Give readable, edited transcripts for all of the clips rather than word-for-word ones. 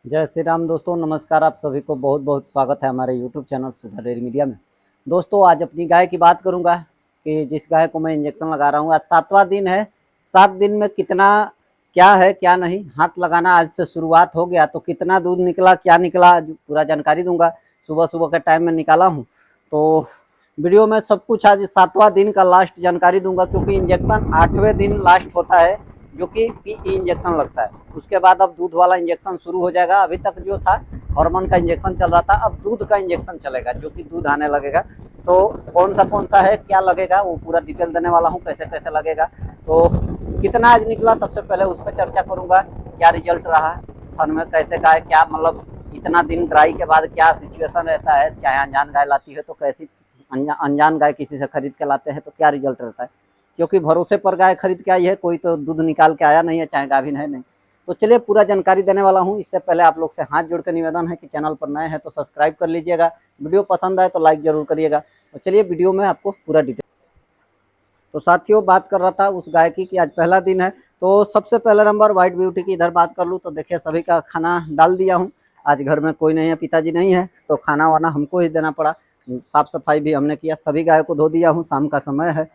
जय श्री राम दोस्तों, नमस्कार। आप सभी को बहुत बहुत स्वागत है हमारे यूट्यूब चैनल सुधा डेयरी मीडिया में। दोस्तों, आज अपनी गाय की बात करूंगा कि जिस गाय को मैं इंजेक्शन लगा रहा हूं, आज 7वां दिन है। 7 दिन में कितना क्या है क्या नहीं, हाथ लगाना आज से शुरुआत हो गया। तो कितना दूध निकला क्या निकला आज पूरा जानकारी दूंगा। सुबह सुबह के टाइम में निकाला हूँ, तो वीडियो में सब कुछ आज 7वां दिन का लास्ट जानकारी दूंगा, क्योंकि इंजेक्शन 8वें दिन लास्ट होता है, जो कि पीई इंजेक्शन लगता है। उसके बाद अब दूध वाला इंजेक्शन शुरू हो जाएगा। अभी तक जो था हार्मोन का इंजेक्शन चल रहा था, अब दूध का इंजेक्शन चलेगा, जो कि दूध आने लगेगा। तो कौन सा है, क्या लगेगा, वो पूरा डिटेल देने वाला हूँ, कैसे कैसे लगेगा। तो कितना आज निकला, सबसे पहले उस पर चर्चा करूंगा। क्या रिजल्ट रहा, फन में कैसे का है, क्या मतलब इतना दिन ड्राई के बाद क्या सिचुएशन रहता है, चाहे अनजान गाय लाती है तो कैसी, अनजान गाय किसी से खरीद के लाते हैं तो क्या रिजल्ट रहता है। क्योंकि भरोसे पर गाय खरीद के आई है, कोई तो दूध निकाल के आया नहीं है, चाहे गाभिन है नहीं। तो चलिए पूरा जानकारी देने वाला हूँ। इससे पहले आप लोग से हाथ जोड़ कर निवेदन है कि चैनल पर नए हैं तो सब्सक्राइब कर लीजिएगा, वीडियो पसंद आए तो लाइक जरूर करिएगा। तो चलिए वीडियो में आपको पूरा डिटेल। तो साथियों, बात कर रहा था उस गाय की कि आज पहला दिन है। तो सबसे पहला नंबर व्हाइट ब्यूटी की इधर बात कर लूँ तो देखिए, सभी का खाना डाल दिया हूँ। आज घर में कोई नहीं है, पिताजी नहीं है, तो खाना वाना हमको ही देना पड़ा। साफ सफाई भी हमने किया, सभी गाय को धो दिया हूँ। शाम का समय है।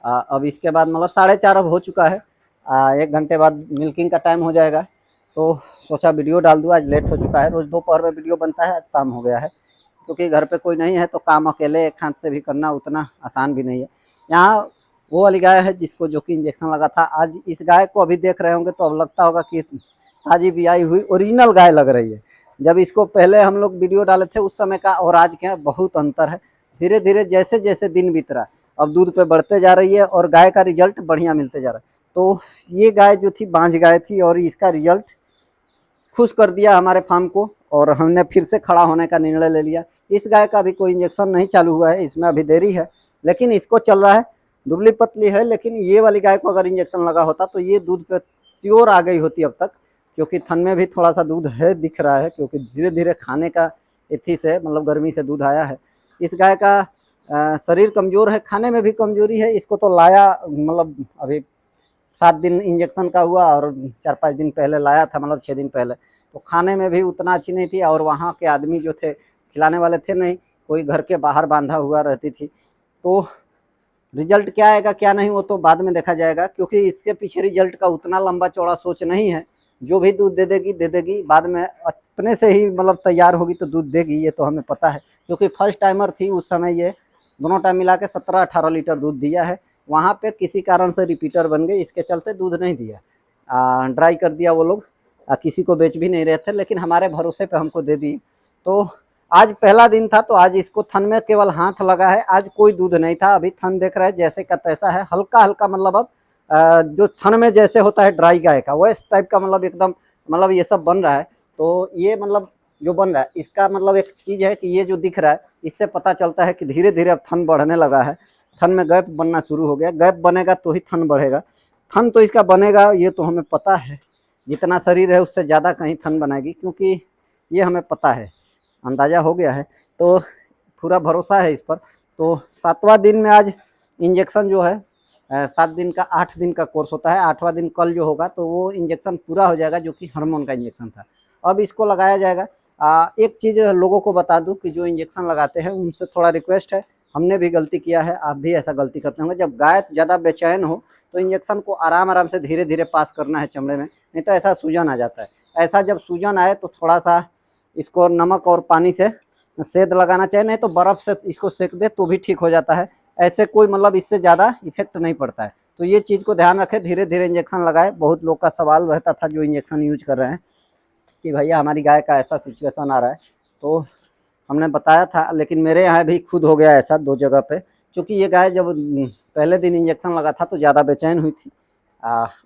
अब इसके बाद मतलब 4:30 अब हो चुका है। 1 घंटे बाद मिल्किंग का टाइम हो जाएगा। तो सोचा वीडियो डाल दूँ, आज लेट हो चुका है। रोज़ दोपहर में वीडियो बनता है, आज शाम हो गया है, क्योंकि घर पे कोई नहीं है तो काम अकेले एक हाथ से भी करना उतना आसान भी नहीं है। यहाँ वो वाली गाय है जिसको जो कि इंजेक्शन लगा था। आज इस गाय को अभी देख रहे होंगे तो अब लगता होगा कि ताजी ब्याई हुई ओरिजिनल गाय लग रही है। जब इसको पहले हम लोग वीडियो डाले थे उस समय का और आज के बहुत अंतर है। धीरे धीरे जैसे जैसे दिन बीत रहा है, अब दूध पे बढ़ते जा रही है और गाय का रिजल्ट बढ़िया मिलते जा रहा है। तो ये गाय जो थी बांझ गाय थी, और इसका रिजल्ट खुश कर दिया हमारे फार्म को, और हमने फिर से खड़ा होने का निर्णय ले लिया। इस गाय का अभी कोई इंजेक्शन नहीं चालू हुआ है, इसमें अभी देरी है, लेकिन इसको चल रहा है। दुबली पतली है, लेकिन ये वाली गाय को अगर इंजेक्शन लगा होता तो ये दूध पे श्योर आ गई होती अब तक, क्योंकि थन में भी थोड़ा सा दूध है, दिख रहा है, क्योंकि धीरे धीरे खाने का इथी से मतलब गर्मी से दूध आया है। इस गाय का शरीर कमजोर है, खाने में भी कमजोरी है। इसको तो लाया मतलब अभी 7 दिन इंजेक्शन का हुआ, और 4-5 दिन पहले लाया था, मतलब 6 दिन पहले। तो खाने में भी उतना अच्छी नहीं थी, और वहाँ के आदमी जो थे खिलाने वाले थे नहीं, कोई घर के बाहर बांधा हुआ रहती थी। तो रिजल्ट क्या आएगा क्या नहीं वो तो बाद में देखा जाएगा, क्योंकि इसके पीछे रिजल्ट का उतना लंबा चौड़ा सोच नहीं है। जो भी दूध दे देगी, बाद में अपने से ही मतलब तैयार होगी तो दूध देगी, ये तो हमें पता है। क्योंकि फर्स्ट टाइमर थी उस समय, ये दोनों टाइम मिला के 17-18 लीटर दूध दिया है। वहाँ पे किसी कारण से रिपीटर बन गई, इसके चलते दूध नहीं दिया, ड्राई कर दिया वो लोग। किसी को बेच भी नहीं रहे थे, लेकिन हमारे भरोसे पे हमको दे दी। तो आज पहला दिन था, तो आज इसको थन में केवल हाथ लगा है, आज कोई दूध नहीं था। अभी थन देख रहे हैं जैसे का तैसा है, हल्का हल्का, मतलब अब जो थन में जैसे होता है ड्राई गाय का, वैस टाइप का मतलब एकदम, मतलब ये सब बन रहा है। तो ये मतलब जो बन रहा है इसका मतलब एक चीज़ है कि ये जो दिख रहा है, इससे पता चलता है कि धीरे धीरे अब थन बढ़ने लगा है। थन में गैप बनना शुरू हो गया, गैप बनेगा तो ही थन बढ़ेगा। थन तो इसका बनेगा, ये तो हमें पता है। जितना शरीर है उससे ज़्यादा कहीं थन बनाएगी, क्योंकि ये हमें पता है, अंदाज़ा हो गया है। तो पूरा भरोसा है इस पर। तो 7वां दिन में आज इंजेक्शन जो है, 7 दिन का 8 दिन का कोर्स होता है, 8वां दिन कल जो होगा तो वो इंजेक्शन पूरा हो जाएगा, जो कि हार्मोन का इंजेक्शन था। अब इसको लगाया जाएगा। एक चीज़ लोगों को बता दूं कि जो इंजेक्शन लगाते हैं उनसे थोड़ा रिक्वेस्ट है, हमने भी गलती किया है, आप भी ऐसा गलती करते होंगे। जब गाय ज़्यादा बेचैन हो तो इंजेक्शन को आराम आराम से धीरे धीरे पास करना है चमड़े में, नहीं तो ऐसा सूजन आ जाता है। ऐसा जब सूजन आए तो थोड़ा सा इसको नमक और पानी से सेद लगाना चाहिए, नहीं तो बर्फ़ से इसको सेक दे तो भी ठीक हो जाता है। ऐसे कोई मतलब इससे ज़्यादा इफेक्ट नहीं पड़ता है। तो ये चीज़ को ध्यान रखें, धीरे धीरे इंजेक्शन लगाए। बहुत लोग का सवाल रहता था जो इंजेक्शन यूज कर रहे हैं कि भैया हमारी गाय का ऐसा सिचुएशन आ रहा है, तो हमने बताया था, लेकिन मेरे यहाँ भी खुद हो गया ऐसा 2 जगह पे। क्योंकि ये गाय जब पहले दिन इंजेक्शन लगा था तो ज़्यादा बेचैन हुई थी।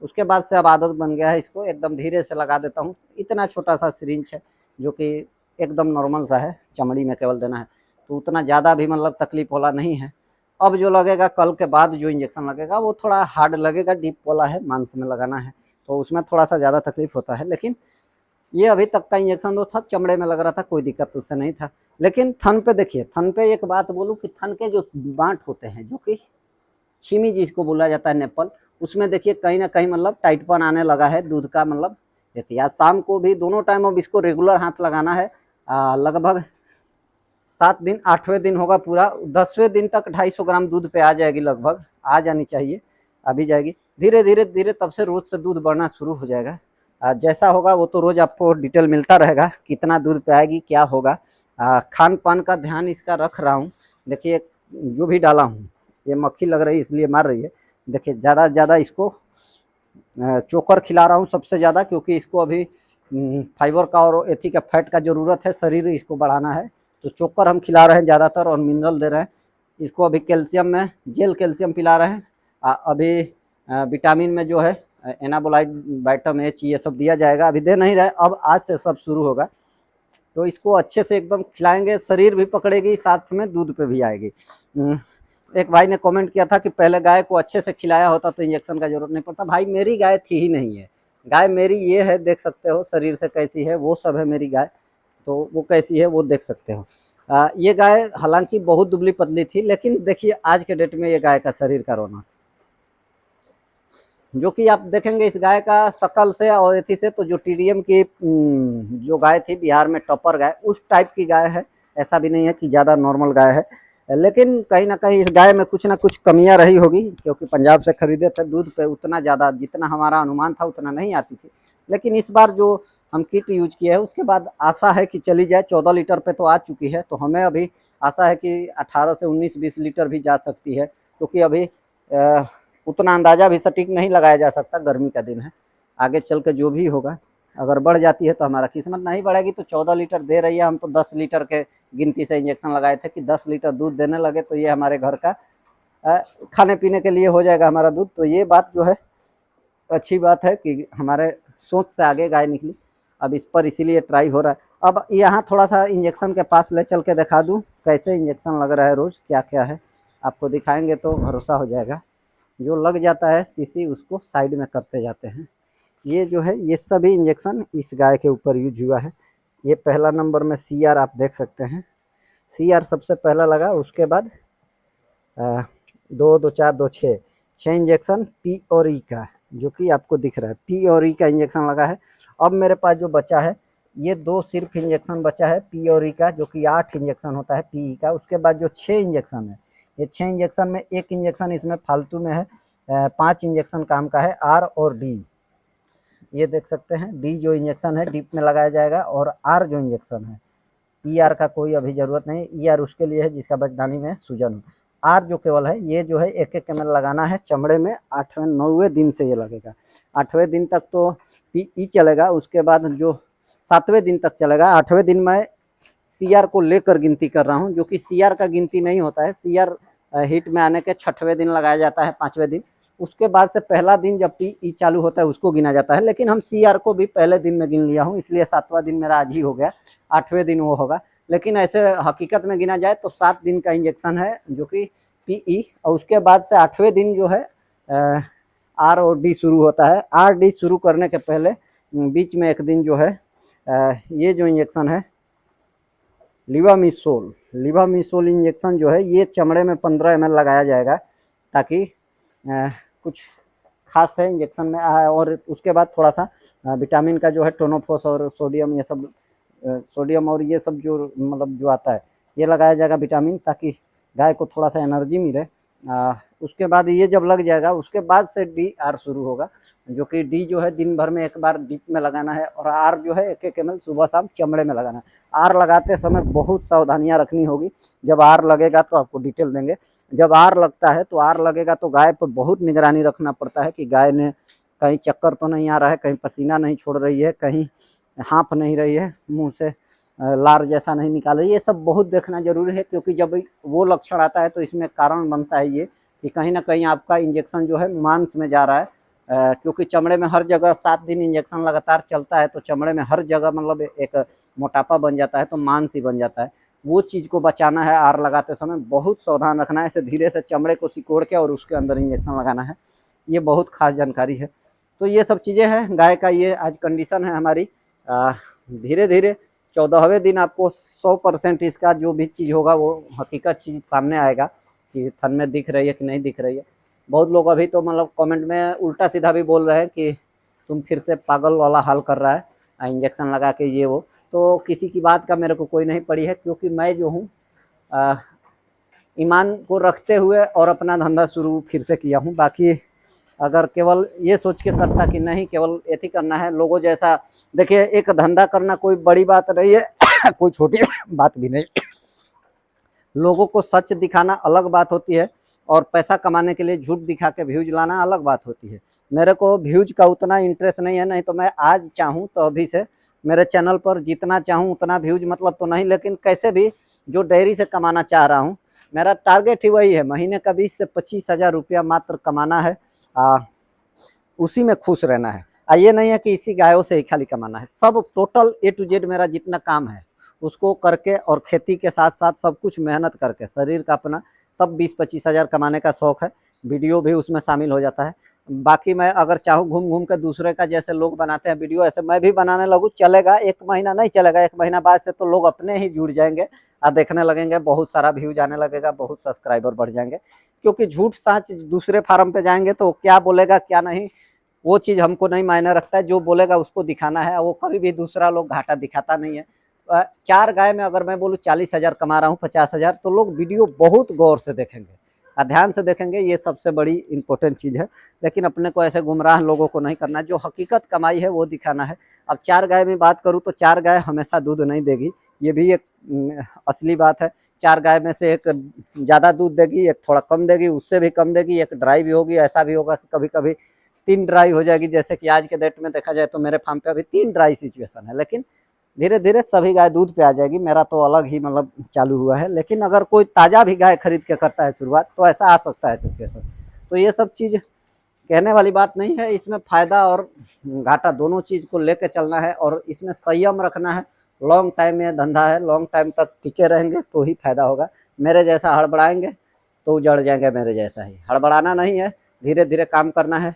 उसके बाद से अब आदत बन गया है, इसको एकदम धीरे से लगा देता हूँ। इतना छोटा सा सिरिंज है, जो कि एकदम नॉर्मल सा है, चमड़ी में केवल देना है, तो उतना ज़्यादा भी मतलब तकलीफ वाला नहीं है। अब जो लगेगा कल के बाद जो इंजेक्शन लगेगा वो थोड़ा हार्ड लगेगा, डीप वाला है, मांस में लगाना है, तो उसमें थोड़ा सा ज़्यादा तकलीफ होता है। लेकिन ये अभी तक का इंजेक्शन तो था, चमड़े में लग रहा था, कोई दिक्कत उससे नहीं था। लेकिन थन पे देखिए, थन पे एक बात बोलूँ कि थन के जो गांठ होते हैं, जो कि छीमी जिसको बोला जाता है नेपल, उसमें देखिए कहीं ना कहीं मतलब टाइटपन आने लगा है दूध का, मतलब देती है। आज शाम को भी दोनों टाइम अब इसको रेगुलर हाथ लगाना है। लगभग 7 दिन, 8वें दिन होगा पूरा, 10वें दिन तक 250 ग्राम दूध पे आ जाएगी, लगभग आ जानी चाहिए, अभी जाएगी। धीरे धीरे धीरे तब से रोज से दूध बढ़ना शुरू हो जाएगा। जैसा होगा वो तो रोज आपको डिटेल मिलता रहेगा, कितना दूध पे आएगी, क्या होगा। खान पान का ध्यान इसका रख रहा हूँ। देखिए जो भी डाला हूँ, ये मक्खी लग रही है इसलिए मार रही है। देखिए ज़्यादा से ज़्यादा इसको चोकर खिला रहा हूँ सबसे ज़्यादा, क्योंकि इसको अभी फाइबर का और एथी का फैट का ज़रूरत है, शरीर इसको बढ़ाना है, तो चोकर हम खिला रहे हैं ज़्यादातर, और मिनरल दे रहे हैं इसको। अभी कैल्शियम में जेल कैल्शियम पिला रहे हैं। अभी विटामिन में जो है एनाबोलाइट, विटामिन एच, ये सब दिया जाएगा, अभी दे नहीं रहे, अब आज से सब शुरू होगा। तो इसको अच्छे से एकदम खिलाएंगे, शरीर भी पकड़ेगी, साथ में दूध पे भी आएगी। एक भाई ने कमेंट किया था कि पहले गाय को अच्छे से खिलाया होता तो इंजेक्शन का जरूरत नहीं पड़ता। भाई मेरी गाय थी ही नहीं है, गाय मेरी ये है, देख सकते हो शरीर से कैसी है, वो सब है मेरी गाय, तो वो कैसी है वो देख सकते हो। ये गाय हालांकि बहुत दुबली पतली थी, लेकिन देखिए आज के डेट में ये गाय का शरीर का रौनक, जो कि आप देखेंगे इस गाय का शकल से और एथी से, तो जो टीडीएम की जो गाय थी बिहार में टॉपर गाय, उस टाइप की गाय है। ऐसा भी नहीं है कि ज़्यादा नॉर्मल गाय है, लेकिन कहीं ना कहीं इस गाय में कुछ ना कुछ कमियां रही होगी, क्योंकि पंजाब से खरीदे थे, दूध पे उतना ज़्यादा जितना हमारा अनुमान था उतना नहीं आती थी। लेकिन इस बार जो हम किट यूज किए हैं उसके बाद आशा है कि चली जाए, 14 लीटर पे तो आ चुकी है, तो हमें अभी आशा है कि 18 से 19-20 लीटर भी जा सकती है, क्योंकि अभी उतना अंदाज़ा भी सटीक नहीं लगाया जा सकता, गर्मी का दिन है, आगे चल के जो भी होगा, अगर बढ़ जाती है तो हमारा किस्मत, नहीं बढ़ेगी तो 14 लीटर दे रही है। हम तो 10 लीटर के गिनती से इंजेक्शन लगाए थे कि 10 लीटर दूध देने लगे तो ये हमारे घर का खाने पीने के लिए हो जाएगा हमारा दूध। तो ये बात जो है अच्छी बात है कि हमारे सोच से आगे गाय निकली, अब इस पर इसीलिए ट्राई हो रहा है। अब यहाँ थोड़ा सा इंजेक्शन के पास ले चल के दिखा दूँ कैसे इंजेक्शन लग रहा है, रोज़ क्या क्या है, आपको दिखाएंगे तो भरोसा हो जाएगा। जो लग जाता है शीशी उसको साइड में करते जाते हैं। ये जो है ये सभी इंजेक्शन इस गाय के ऊपर यूज हुआ है। ये पहला नंबर में CR आप देख सकते हैं, CR सबसे पहला लगा, उसके बाद 2 2 4 2 6 इंजेक्शन P और E का, जो कि आपको दिख रहा है, P और E का इंजेक्शन लगा है। अब मेरे पास जो बचा है ये 2 सिर्फ इंजेक्शन बचा है P और E का, जो कि 8 इंजेक्शन होता है PE का। उसके बाद जो 6 इंजेक्शन है, ये 6 इंजेक्शन में एक इंजेक्शन इसमें फालतू में है, 5 इंजेक्शन काम का है R और D। ये देख सकते हैं, D जो इंजेक्शन है डीप में लगाया जाएगा, और R जो इंजेक्शन है, ER का कोई अभी जरूरत नहीं, ER उसके लिए है जिसका बचदानी में सूजन हो। R जो केवल है, ये जो है 1-1 ml लगाना है चमड़े में, 8वें 9वें दिन से ये लगेगा। 8वें दिन तक तो PE चलेगा, उसके बाद जो 7वें दिन तक चलेगा। 8वें दिन में CR को लेकर गिनती कर रहा हूँ, जो कि CR का गिनती नहीं होता है, CR हिट में आने के 6वें दिन लगाया जाता है, 5वें दिन। उसके बाद से पहला दिन जब PE चालू होता है उसको गिना जाता है, लेकिन हम CR को भी पहले दिन में गिन लिया हूँ, इसलिए 7वां दिन मेरा आज ही हो गया, 8वें दिन वो होगा। लेकिन ऐसे हकीकत में गिना जाए तो 7 दिन का इंजेक्शन है, जो कि PE, और उसके बाद से 8वें दिन जो है R और D शुरू होता है। RD शुरू करने के पहले बीच में एक दिन जो है ये जो इंजेक्शन है लिवामिसोल इंजेक्शन जो है, ये चमड़े में 15 ml लगाया जाएगा, ताकि कुछ खास है इंजेक्शन में। और उसके बाद थोड़ा सा विटामिन का जो है टोनोफॉस और सोडियम, ये सब सोडियम और ये सब जो मतलब जो आता है ये लगाया जाएगा विटामिन, ताकि गाय को थोड़ा सा एनर्जी मिले। उसके बाद ये जब लग जाएगा उसके बाद से DR शुरू होगा, जो कि D जो है दिन भर में एक बार डीप में लगाना है, और R जो है 1-1 ml सुबह शाम चमड़े में लगाना है। R लगाते समय बहुत सावधानियां रखनी होगी। जब R लगेगा तो आपको डिटेल देंगे। जब R लगता है तो R लगेगा तो गाय पर बहुत निगरानी रखना पड़ता है कि गाय ने कहीं चक्कर तो नहीं आ रहा है, कहीं पसीना नहीं छोड़ रही है, कहीं हाँफ नहीं रही है, मुंह से लार जैसा नहीं निकाल रही है, ये सब बहुत देखना जरूरी है, क्योंकि जब वो लक्षण आता है तो इसमें कारण बनता है ये कि कहीं ना कहीं आपका इंजेक्शन जो है मांस में जा रहा है। क्योंकि चमड़े में हर जगह 7 दिन इंजेक्शन लगातार चलता है, तो चमड़े में हर जगह मतलब एक मोटापा बन जाता है, तो मांस ही बन जाता है। वो चीज़ को बचाना है, R लगाते समय बहुत सावधान रखना है, ऐसे धीरे से चमड़े को सिकोड़ के और उसके अंदर इंजेक्शन लगाना है, ये बहुत खास जानकारी है। तो ये सब चीज़ें हैं गाय का, ये आज कंडीशन है हमारी। धीरे धीरे 14वें दिन आपको 100% इसका जो भी चीज़ होगा वो हकीकत चीज़ सामने आएगा कि थन में दिख रही है कि नहीं दिख रही है। बहुत लोग अभी तो मतलब कमेंट में उल्टा सीधा भी बोल रहे हैं कि तुम फिर से पागल वाला हाल कर रहा है इंजेक्शन लगा के ये वो। तो किसी की बात का मेरे को कोई नहीं पड़ी है, क्योंकि मैं जो हूँ ईमान को रखते हुए और अपना धंधा शुरू फिर से किया हूँ। बाकी अगर केवल ये सोच के करता कि नहीं केवल ऐसे करना है लोगों जैसा, देखिए एक धंधा करना कोई बड़ी बात नहीं है कोई छोटी बात भी नहीं। लोगों को सच दिखाना अलग बात होती है और पैसा कमाने के लिए झूठ दिखा के व्यूज लाना अलग बात होती है। मेरे को व्यूज का उतना इंटरेस्ट नहीं है, नहीं तो मैं आज चाहूँ तो अभी से मेरे चैनल पर जितना चाहूँ उतना व्यूज मतलब तो नहीं, लेकिन कैसे भी जो डेयरी से कमाना चाह रहा हूँ, मेरा टारगेट ही वही है, महीने का 20 से 25 हज़ार रुपया मात्र कमाना है। उसी में खुश रहना है। ये नहीं है कि इसी गायों से ही खाली कमाना है, सब टोटल A to Z मेरा जितना काम है उसको करके और खेती के साथ साथ सब कुछ मेहनत करके शरीर का अपना, तब 20-25 हज़ार कमाने का शौक़ है। वीडियो भी उसमें शामिल हो जाता है। बाकी मैं अगर चाहूँ घूम घूम के दूसरे का जैसे लोग बनाते हैं वीडियो, ऐसे मैं भी बनाने लगूँ, चलेगा। 1 महीना नहीं चलेगा, 1 महीना बाद से तो लोग अपने ही जुड़ जाएंगे और देखने लगेंगे, बहुत सारा व्यूज आने लगेगा, बहुत सब्सक्राइबर बढ़ जाएंगे। क्योंकि झूठ साँच दूसरे फार्म पे जाएंगे तो क्या बोलेगा क्या नहीं वो चीज़ हमको नहीं मायने रखता है, जो बोलेगा उसको दिखाना है। वो कभी भी दूसरा लोग घाटा दिखाता नहीं है। 4 गाय में अगर मैं बोलूँ 40,000 कमा रहा हूँ, 50,000, तो लोग वीडियो बहुत गौर से देखेंगे और ध्यान से देखेंगे, ये सबसे बड़ी इंपॉर्टेंट चीज़ है। लेकिन अपने को ऐसे गुमराह लोगों को नहीं करना, जो हकीकत कमाई है वो दिखाना है। अब 4 गाय में बात करूँ तो 4 गाय हमेशा दूध नहीं देगी, ये भी एक असली बात है। 4 गाय में से एक ज़्यादा दूध देगी, एक थोड़ा कम देगी, उससे भी कम देगी, एक ड्राई भी होगी। ऐसा भी होगा कि कभी कभी 3 ड्राई हो जाएगी, जैसे कि आज के डेट में देखा जाए तो मेरे फार्म पे अभी 3 ड्राई सिचुएशन है। लेकिन धीरे धीरे सभी गाय दूध पे आ जाएगी, मेरा तो अलग ही मतलब चालू हुआ है। लेकिन अगर कोई ताज़ा भी गाय खरीद के करता है शुरुआत, तो ऐसा आ सकता है सिचुएशन। तो ये सब चीज़ कहने वाली बात नहीं है, इसमें फ़ायदा और घाटा दोनों चीज़ को लेके चलना है और इसमें संयम रखना है। लॉन्ग टाइम में धंधा है, लॉन्ग टाइम तक टिके रहेंगे तो ही फ़ायदा होगा। मेरे जैसा हड़बड़ाएंगे तो उजड़ जाएंगे, मेरे जैसा ही। हड़बड़ाना नहीं है, धीरे धीरे काम करना है,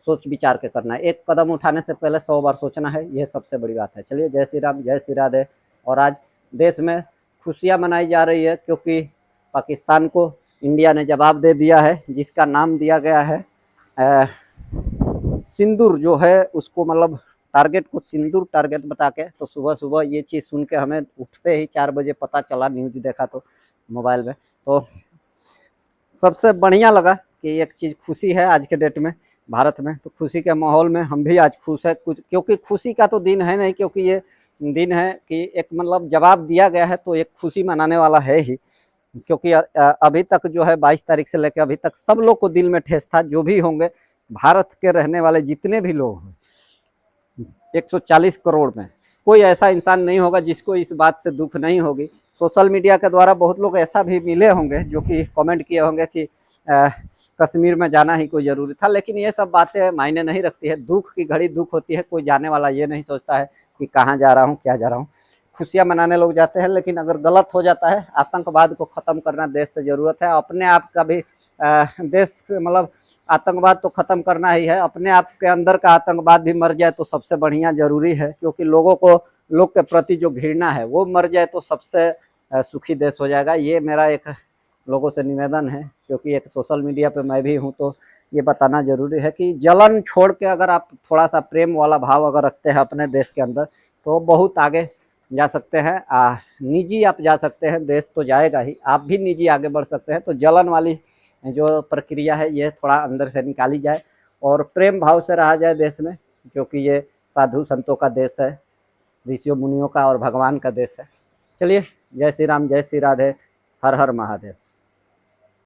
सोच विचार के करना है। एक कदम उठाने से पहले 100 बार सोचना है, ये सबसे बड़ी बात है। चलिए, जय श्री राम, जय श्री राधे। और आज देश में खुशियाँ मनाई जा रही है, क्योंकि पाकिस्तान को इंडिया ने जवाब दे दिया है, जिसका नाम दिया गया है सिंदूर, जो है उसको मतलब टारगेट को सिंदूर टारगेट बता के। तो सुबह सुबह ये चीज़ सुन के हमें उठते ही 4 बजे पता चला, न्यूज़ देखा तो मोबाइल में, तो सबसे बढ़िया लगा कि एक चीज़ खुशी है आज के डेट में भारत में। तो खुशी के माहौल में हम भी आज खुश है कुछ, क्योंकि खुशी का तो दिन है नहीं, क्योंकि ये दिन है कि एक मतलब जवाब दिया गया है, तो एक खुशी मनाने वाला है ही। क्योंकि अभी तक जो है 22 तारीख से लेकर अभी तक सब लोग को दिल में ठेस था, जो भी होंगे भारत के रहने वाले जितने भी लोग हैं 140 करोड़ में, कोई ऐसा इंसान नहीं होगा जिसको इस बात से दुख नहीं होगी। सोशल मीडिया के द्वारा बहुत लोग ऐसा भी मिले होंगे जो कि कमेंट किए होंगे कि कश्मीर में जाना ही कोई ज़रूरी था, लेकिन ये सब बातें मायने नहीं रखती है। दुख की घड़ी दुख होती है, कोई जाने वाला ये नहीं सोचता है कि कहाँ जा रहा हूँ, क्या जा रहा हूँ। खुशियाँ मनाने लोग जाते हैं, लेकिन अगर गलत हो जाता है, आतंकवाद को ख़त्म करना देश से ज़रूरत है। अपने आप का भी देश मतलब आतंकवाद तो ख़त्म करना ही है, अपने आप के अंदर का आतंकवाद भी मर जाए तो सबसे बढ़िया ज़रूरी है। क्योंकि लोगों को लोग के प्रति जो घृणा है वो मर जाए तो सबसे सुखी देश हो जाएगा। ये मेरा एक लोगों से निवेदन है, क्योंकि एक सोशल मीडिया पे मैं भी हूँ, तो ये बताना ज़रूरी है कि जलन छोड़ के अगर आप थोड़ा सा प्रेम वाला भाव अगर रखते हैं अपने देश के अंदर, तो बहुत आगे जा सकते हैं। निजी आप जा सकते हैं, देश तो जाएगा ही, आप भी निजी आगे बढ़ सकते हैं। तो जलन वाली जो प्रक्रिया है ये थोड़ा अंदर से निकाली जाए और प्रेम भाव से रहा जाए देश में, क्योंकि ये साधु संतों का देश है, ऋषियों मुनियों का और भगवान का देश है। चलिए, जय श्री राम, जय श्री राधे, हर हर महादेव।